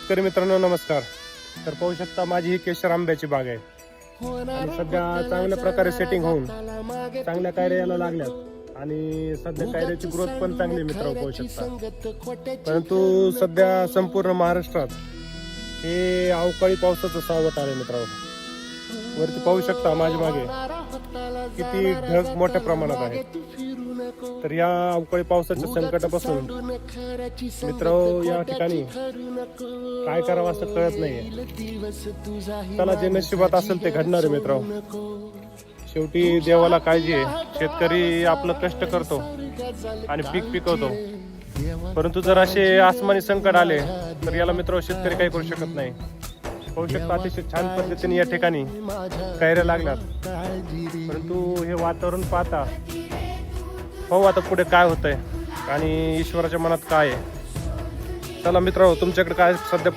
शेतकरी मित्रांनो नमस्कार. तर पाहू शकता माझी ही केशर आंब्याची बाग आहे आणि सध्या चांगल्या प्रकारे सेटिंग होऊन चांगल्या कायऱ्या यायला लागल्यात आणि सध्या कायऱ्याची ग्रोथ पण चांगली मित्रांनो पाहू शकता. परंतु सध्या संपूर्ण महाराष्ट्रात हे अवकाळी पावसाचं सावट आलंय मित्रांनो. वरती पाहू शकता माझ्या मागे किती ढग मोठ्या प्रमाणात आहे. तर या अवकाळी पावसाच्या संकटापासून मित्रांनो या ठिकाणी काय करावं असं कळत नाहीये. त्याला जे नशिबात असेल ते घडणार आहे मित्रांनो. शेवटी देवाला काळजी आहे. शेतकरी आपलं कष्ट करतो आणि पीक पिकवतो, परंतु जर असे आसमानी संकट आले तर याला मित्रांनो शेतकरी काही करू शकत नाही. पाहू शकता अतिशय छान पद्धतीने या ठिकाणी कायऱ्या लागल्यात. परंतु हे वातावरण पाहता पाहू आता पुढे काय होतंय आणि ईश्वराच्या मनात काय आहे. चला मित्रांनो तुमच्याकडे काय सध्या